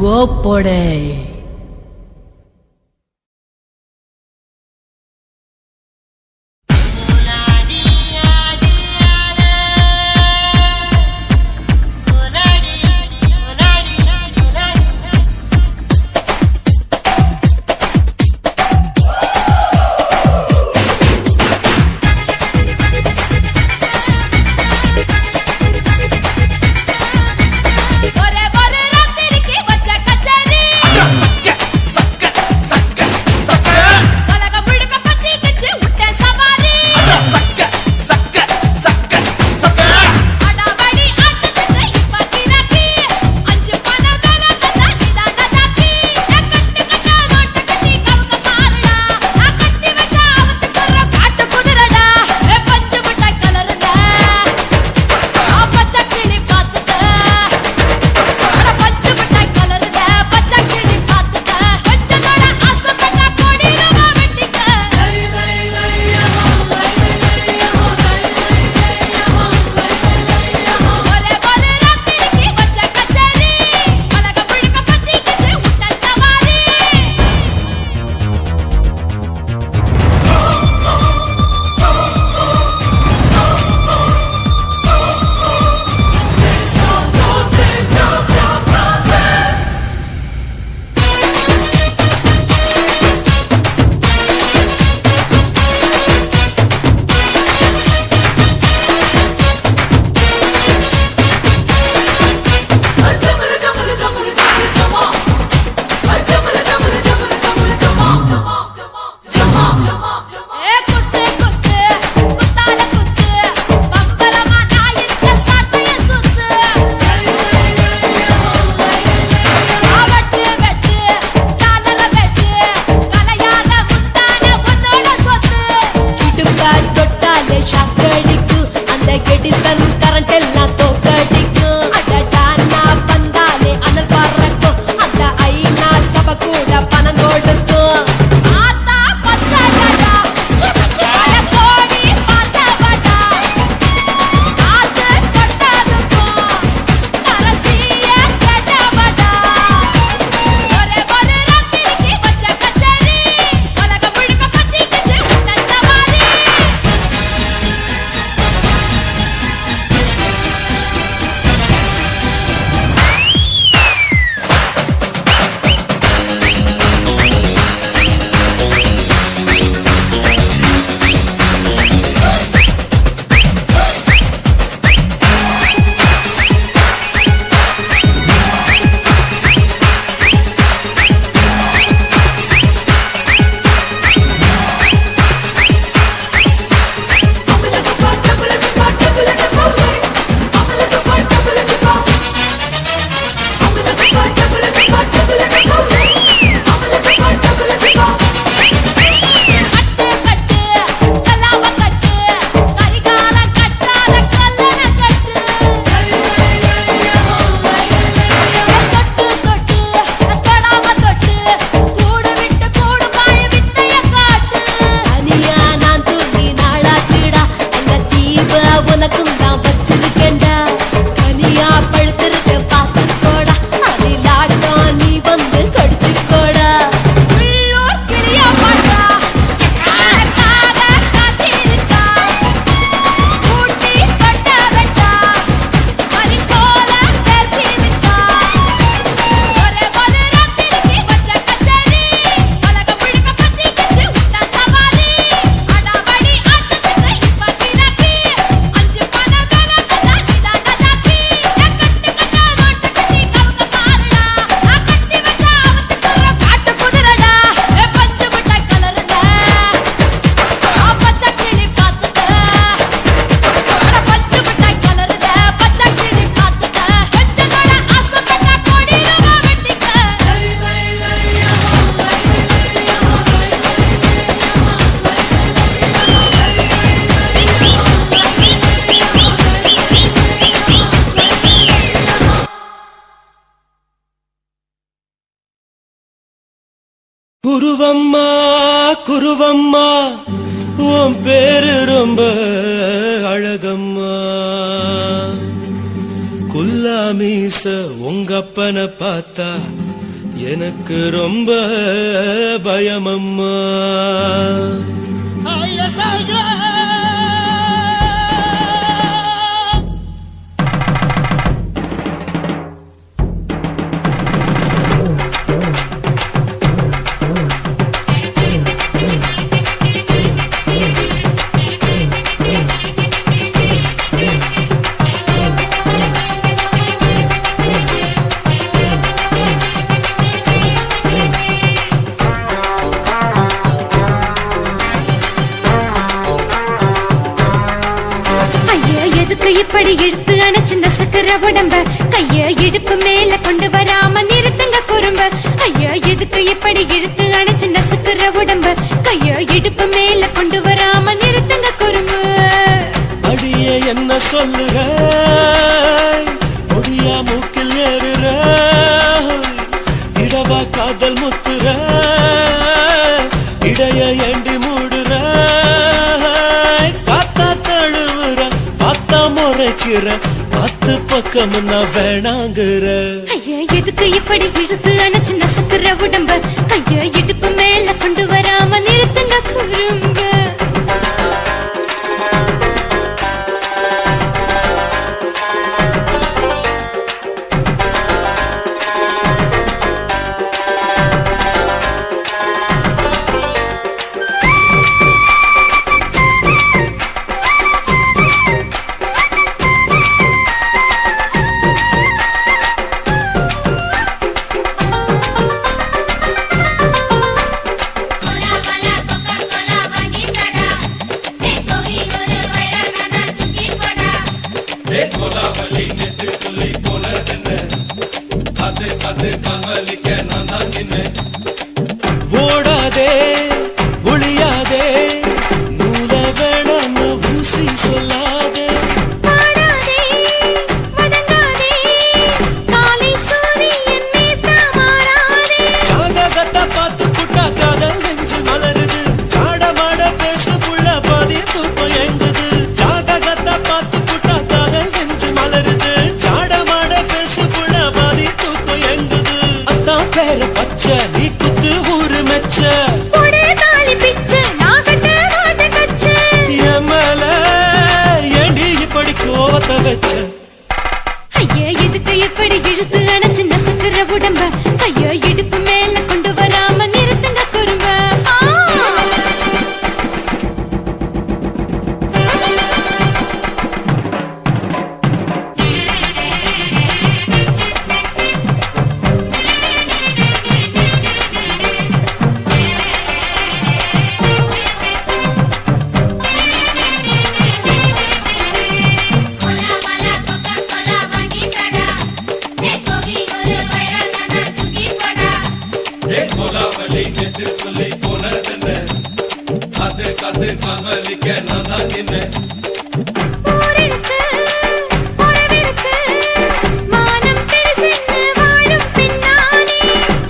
ஓப்போடே குருவம்மா குருவம்மா உன் பேரு ரொம்ப அழகம்மா. குல்லாமீச உங்க அப்பனை பார்த்தா எனக்கு ரொம்ப பயமம்மா. இப்படி இழுத்து அணைச்சு நசுக்கிற உடம்ப கைய இடுப்பு மேல கொண்டு வராம நிறுத்துங்க குறும்ப. ஐயா எதுக்கு இப்படி இழுத்து அணைச்சு நசுக்கிற உடம்ப கைய இடுப்பு மேல கொண்டு வராம நிறுத்துங்க குறும்பு. அடியே என்ன சொல்லுற, முடியா மூக்கில் ஏறுற, இடவா காதல் முத்துற, இடைய ஏண்டி மூடுற, காத்தா தழுவுற, காத்தா முறைக்கிற, பத்து பக்கம் நான் வேணாங்குற. ஐயா எதுக்கு இப்படி இழுத்து அணைச்சு நசுக்கிற உடம்ப கைய இடுப்பு மேல கொண்டு வராம நிறுத்துங்க குறும்ப. ஓடாதே ஒளியாதே நூல வேணான்னு ஊசி சொல்லாதே. ஜாதகத்தை பார்த்து புட்டா காதல் நெஞ்சு மலருது, சாடமாட பேசு புள்ள பாதி தூக்கம் எங்குது. ஜாதகத்தை பார்த்து புட்டா காதல் நெஞ்சு மலருது, சாடமாட பேசு புள்ள பாதி தூக்கம் எங்குது. அதான் பேர பச்சை நீ குத்து ஊரு மெச்ச, எமல ஏண்டி இப்படி கோவத்தை வச்ச. ஐயா எதுக்கு இப்படி இழுத்து அணைச்சு நசுக்கிற உடம்ப கைய இடுப்பு மேல கொண்டு வராம நிறுத்துங்க குறும்ப.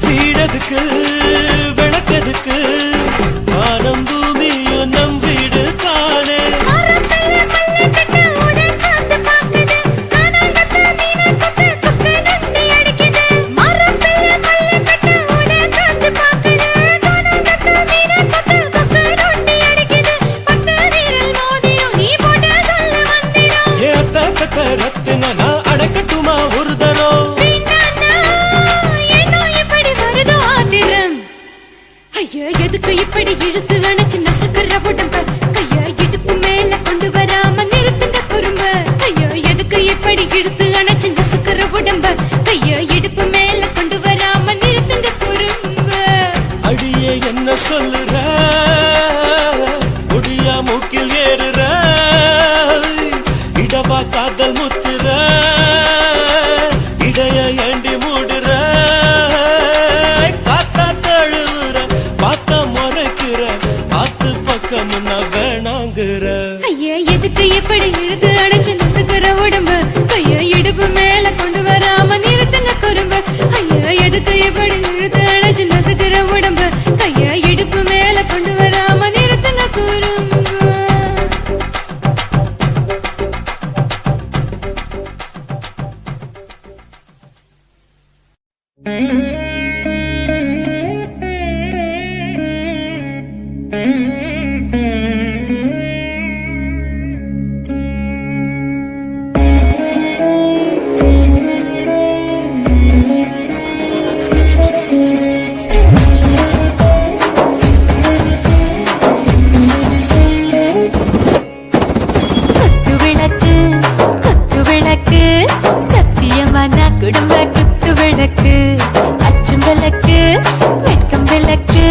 வீடதுக்கு விளக்கதுக்கு வானம் பூமியும் நம் வீடு தானே. ரத்தினா நான் அடக்கட்டுமா ஒரு தரம். ஐயா எதுக்கு இப்படி இழுத்து அணைச்சு நசுக்கிற உடம்ப கைய இடுப்பு மேல கொண்டு வராம நிறுத்துங்க குறும்ப. ஐயா எதுக்கு இப்படி இழுத்து அணைச்சு நசுக்கிற உடம்ப கைய இடுப்பு மேல கொண்டு வராம நிறுத்துங்க குறும்ப. அடியே என்ன சொல்லுற, முடியா மூக்கில் ஏறுற, இடவா காதல் முத்துற, இடைய ஏண்டி மூடுற, காத்தா தழுவுற, பாத்தா முறைக்கிற, பாத்து பக்கம் நான் வேணாங்குற. ஐயா எதுக்கு இப்படி இழுத்து அணைச்சு நசுக்கிற உடம்ப கைய இடுப்பு மேல கொண்டு வராம நிறுத்துங்க குறும்ப. ஐயா எதுக்கு இப்படி இழுத்து அணைச்சு நசுக்கிற உடம்ப கைய இடுப்பு மேல கொண்டு வராம நிறுத்துங்க குறும்ப. விளக்கு அச்சும் விளக்கு வெட்கம் விளக்கு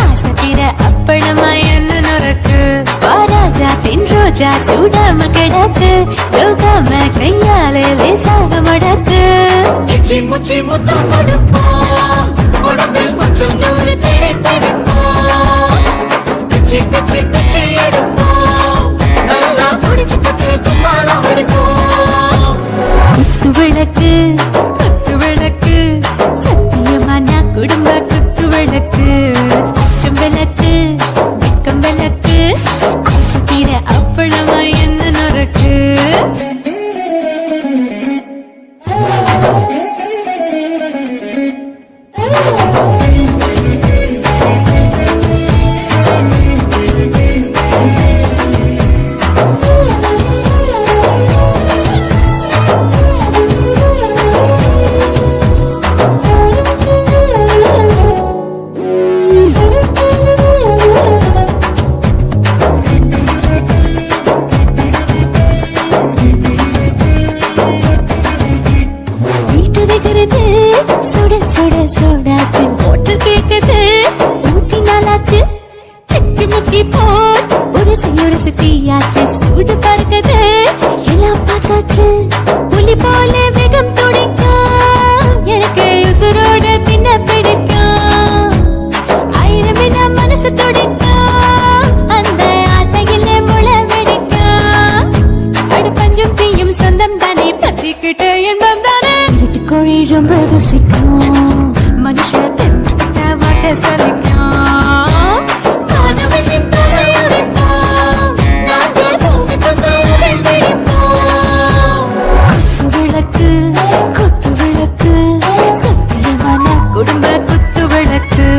ஆசை தீர அப்பளமா என்ன நொறுக்கு ராஜா தின் ரோஜா சூடாம கிடக்கு யோகாம கையாலே லேசாக மடக்கு முச்சி முத்தம் கொடுப்போம் உடம்பில் கொஞ்சம் நூறு தேடி தடுப்போம் பிச்சி பிச்சி பிச்சி எடுப்போம் நல்லா குடிச்சு பட்டு கும்மாளம் அடிப்போம் குத்து விளக்கு சத்தியமான குடும்ப குத்து விளக்கு அச்சம் விளக்கு வெட்கம் விளக்கு ஆசை தீர அப்பளமா என்ன நொறுக்கு சுட சுட சுடாச்சு போட்டு கேக்குது ஊட்டி நாளாச்சு சிக்கி முக்கி போட் ஒரு தீயாச்சு சூடு பறக்குது எல்லாம் பார்த்தாச்சு புலி போல வேகம் துடிக்கும் எனக்கு உசுரோட தின்ன பிடிக்கும் ஆயிரம் வினா மனசு துடிக்கும் அந்த ஆசையிலே முளை வெடிக்கும் அடு பஞ்சும் தீயும் சொந்தம் தானே பத்திக்கிட்டு என்பம் தானே கோழி ரொம்ப ருசிக்கும் மனுஷ வாட்ட சலிக்கும் காணவெளியும் தலையுரைப்போம் நாங்கள் பூமி தந்த உரை பிடிப்போம் குத்து விளக்கு சத்தியமான குடும்ப குத்து விளக்கு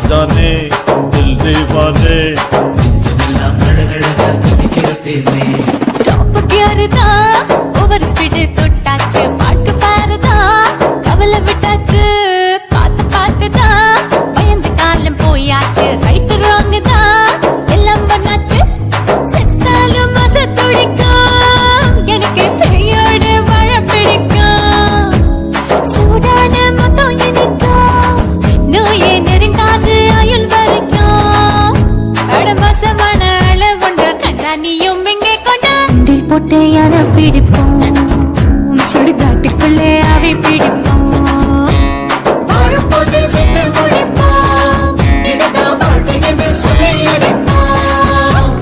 जाने दिल दीवाने நெஞ்சமெல்லாம் அழகழகா துடிக்கிற தேனே டாப் கியர்தா ஓவர் ஸ்பீட் தொட்டாச்சு பாட்டு பாருதா கவலை விட்டாச்சு பார்த்துதா பயந்து காலம் போயாச்சு ரைட் ராங் தான் எல்லாம் பண்ணாச்சு செத்தாலும் மச துடிக்கும் எனக்கு பெரியோட வாழ பிடிக்கும் சூடான மொத்தம் இனிக்கும் நோயே நெருங்காது ஆயுள் வரைக்கும் அடமசமான அளவுண்ட கண்டா நீயும் இங்கே கொண்டா போட்டு யார பிடிப்போம் சுடுகாட்டுக்குள்ளே அவை பிடிப்போம் வரும்போது சென்று முடிப்போம் இதுதான் வாழ்க்கை என்று சொல்லி அடிப்போம்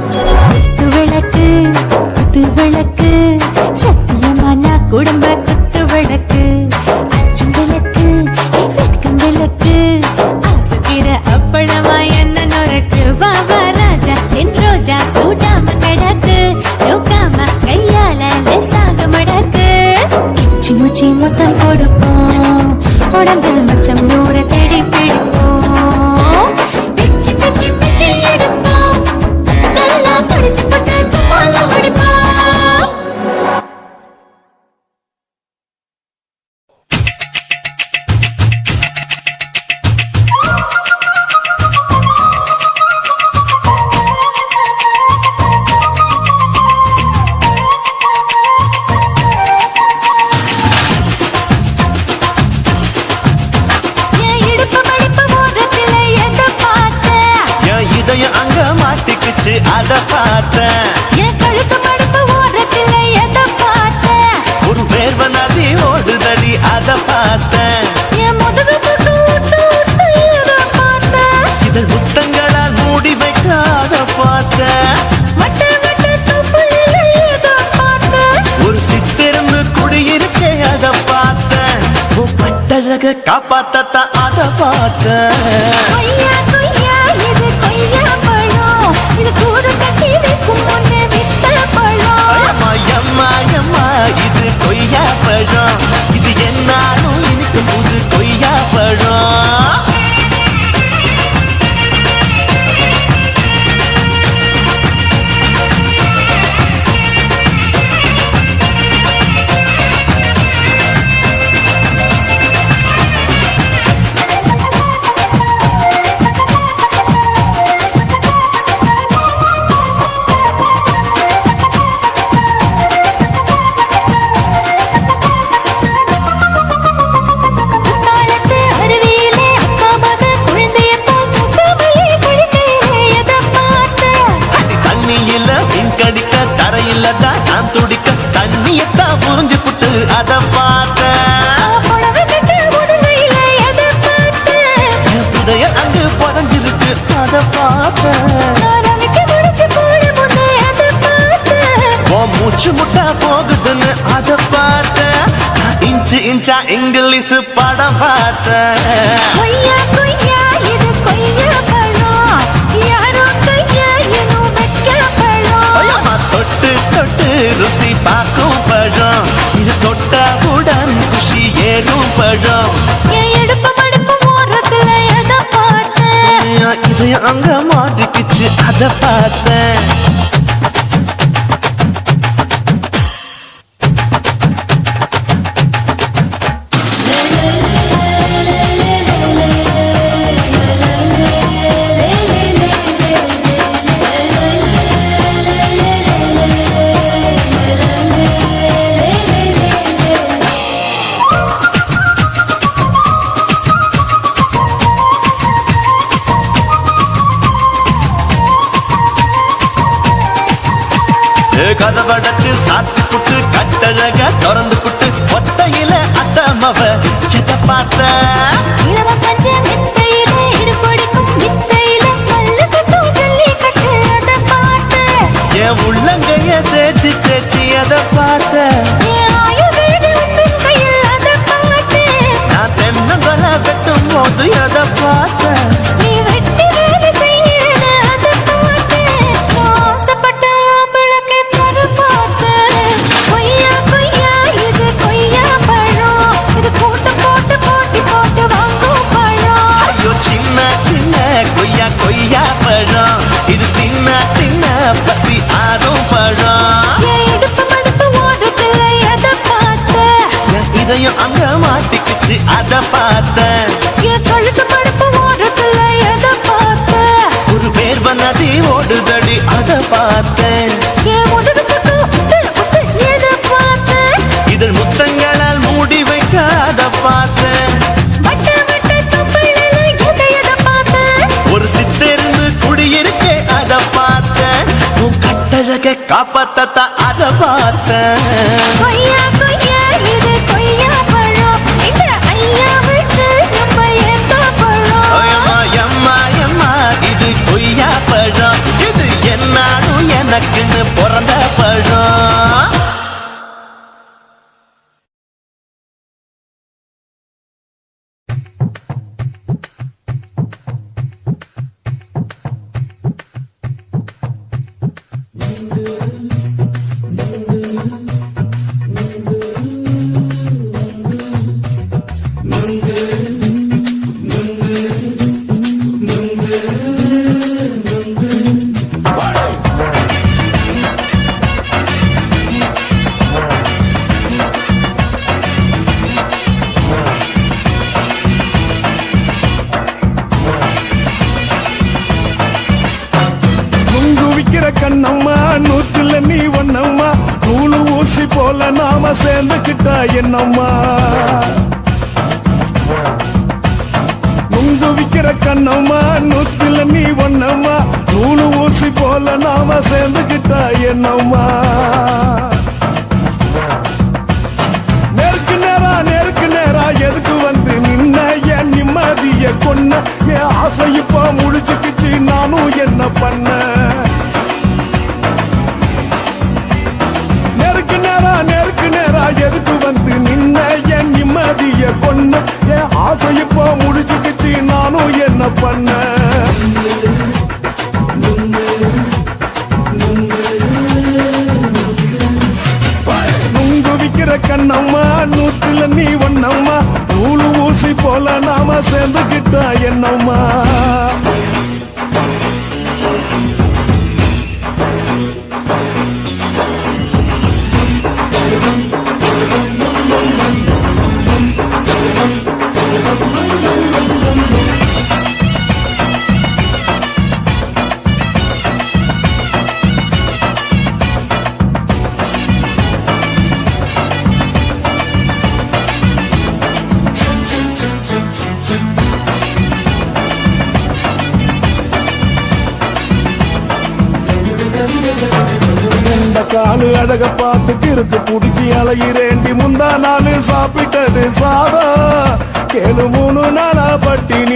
குத்து விளக்கு சத்தியமான குடும்ப குத்து விளக்கு அச்சும் விளக்கு வெட்கம் விளக்கு ஆசை தீர அப்பளமா என்ன நொறுக்கு வா ராஜா என் ரோஜா சூடாம கிடக்கு யோகாம கையால லேசாக மடக்கு முச்சி மொத்தம் கொடுப்போம் உடம்பில் மச்சம் நூறு தேடி பிடிப்போம் பிச்சி பிச்சி பிச்சி எடுப்போம் நல்லா படிச்சு போட்டு கும்மாளம் அடிப்போம் அங்க மாட்டிக்குச்சு அத பார்த்தேன் என் கழுத்து மடுப்பு ஓரத்துல எதை பார்த்தேன் ஒரு வேர்வ நதி ஓடுதடி அத பார்த்தேன் என் முதுகு தொட்டு ஊத்து ஊத்து எதை பார்த்தேன் இதழ் முத்தங்களால் மூடி வைக்க அத பார்த்தேன் வட்ட வட்ட தொப்புளில எதை பார்த்தேன் ஒரு சித்திரந்து குடியிருக்கே அத பார்த்தேன் பட்டழக காப்பாத்தத்தான் அத பார்த்தேன் கொய்யா கொய்யா இது கொய்யா பழம் இது கூறு கட்டி வைக்கும் முன்னே விட்ட பழம் அம்மா இது கொய்யா பழம் இது என்னாலும் இனிக்கும் புது கொய்யா பழம் துடிக்க தண்ணியத்தான் புரிஞ்சு புட்டு அத பார்த்தேன். புடவை கட்ட உதவையில எதை பார்த்தேன்? என் புதையல் அங்கு புதஞ்சிருக்கு அத பார்த்தேன். ரவிக்கு முடிச்சு போட முன்னே எதை பார்த்தேன்? உன் மூச்சு முட்டா போகுதுன்னு அத பார்த்தேன். நான் இன்ச்சு இன்ச்சா இங்கிலீஷ் படம் பார்த்தேன். கொய்யா கொய்யா இது கொய்யா பழம், யாரோ கையா இன்னும் வைக்க பழம். ஐயம்மா, தொட்டு தொட்டு ருசி பார்க்கும் பழம், இது தொட்டாவுடன் குஷி ஏறும் பழம். என் இடுப்பு மடுப்பு ஓரத்துல எதை பார்த்தேன்? என் இதயம் அங்க மாட்டிக்கிச்சு அத பார்த்தேன். கதவடைச்சு சாத்தி புட்டு கட்டழக திறந்து புட்டு ஒத்தையில அத்தமவ செத்த பார்த்த. இளவ பஞ்ச மெத்தையில இடுப்படிக்கும் வித்தையில மல்லு கட்டும் ஜல்லி கட்டு அதை பார்த்தேன். என் உள்ளங்கைய தேய்ச்சி தேய்ச்சி அத பார்த்த. என் ஆயுர்வேத உந்தன் கையில் அதை பார்த்தேன். நான் தென்னங்கொலை வெட்டும் போது அத பார்த்த. நீ வெட்டி வேலை செய்யற அதை பார்த்தேன். நான் ஆசைப்பட்ட ஆம்பளக்கு தர பார்த்தேன். கொய்யா கொய்யா இது கொய்யா பழம், இது கூட்டு போட்டு போட்டி போட்டு வாங்கும் பழம். ஐயோ சின்ன சின்ன கொய்யா கொய்யா பழம், இது தின்ன தின்ன பசி ஆறும் பழம். என் இடுப்பு மடுப்பு ஓடுதுல எதை பார்த்தேன்? என் இதயம் அங்க மாட்டிக்கிச்சு அத பார்த்தேன். என் கழுத்து மடுப்பு ஓடுதுல எதை பார்த்தேன்? ஒரு வேர்வ நதி ஓடுதடி அத பார்த்தேன். என் முதுகு புட்டு உத்து உத்து எதை பார்த்தேன்? இதழ் முத்தங்களால் மூடி வைக்க அத பார்த்தேன். வட்ட வட்ட தொப்பையில எதை பார்த்தேன்? ஒரு சித்தெருந்து குடியிருக்கே அத பார்த்தேன். உன் கட்டழக காப்பாத்தத்த அத பார்த்தேன். கொய்யா கொய்யா இது கொய்யா பழம், இந்த ஐயாவுக்கு ரொம்ப ஏத்த பழம். ஐயம்மா எம்மா எம்மா இது கொய்யா பழம், இது என்னாலும் எனக்குன்னு பிறந்த பழம். கண்ணம்மா நூற்றுல நீ ஒன்னம்மா, நூலு ஊசி போல நாம சேர்ந்துக்கிட்டா என்னம்மா. நுங்கு விக்கிற கண்ணம்மா நூற்றுல நீ ஒன்னம்மா, நூலு ஊசி போல நாம சேர்ந்துக்கிட்டா என்னம்மா. நேருக்கு நேரா எதுக்கு வந்து நின்ன, என் நிம்மதிய கொன்ன, என் ஆசை இப்ப முடிச்சுக்கிச்சு நானும் என்ன பண்ண. நேருக்கு நேரா எதுக்கு வந்து நின்ன, என் நிம்மதிய கொன்ன, என் ஆசை இப்போ முடிச்சுக்கிச்சு நானும் என்ன பண்ண. நுங்கு விக்கிற கண்ணம்மா நூற்றுல நீ ஒன்னம்மா, நூலு ஊசி போல நாம சேர்ந்துக்கிட்டா என்னம்மா. அழக பார்த்து இருக்கு புடிச்சு அலையிறேண்டி முந்தா நாள் சாப்பிட்டது சாதா கேளு 3 நாளா பட்டினி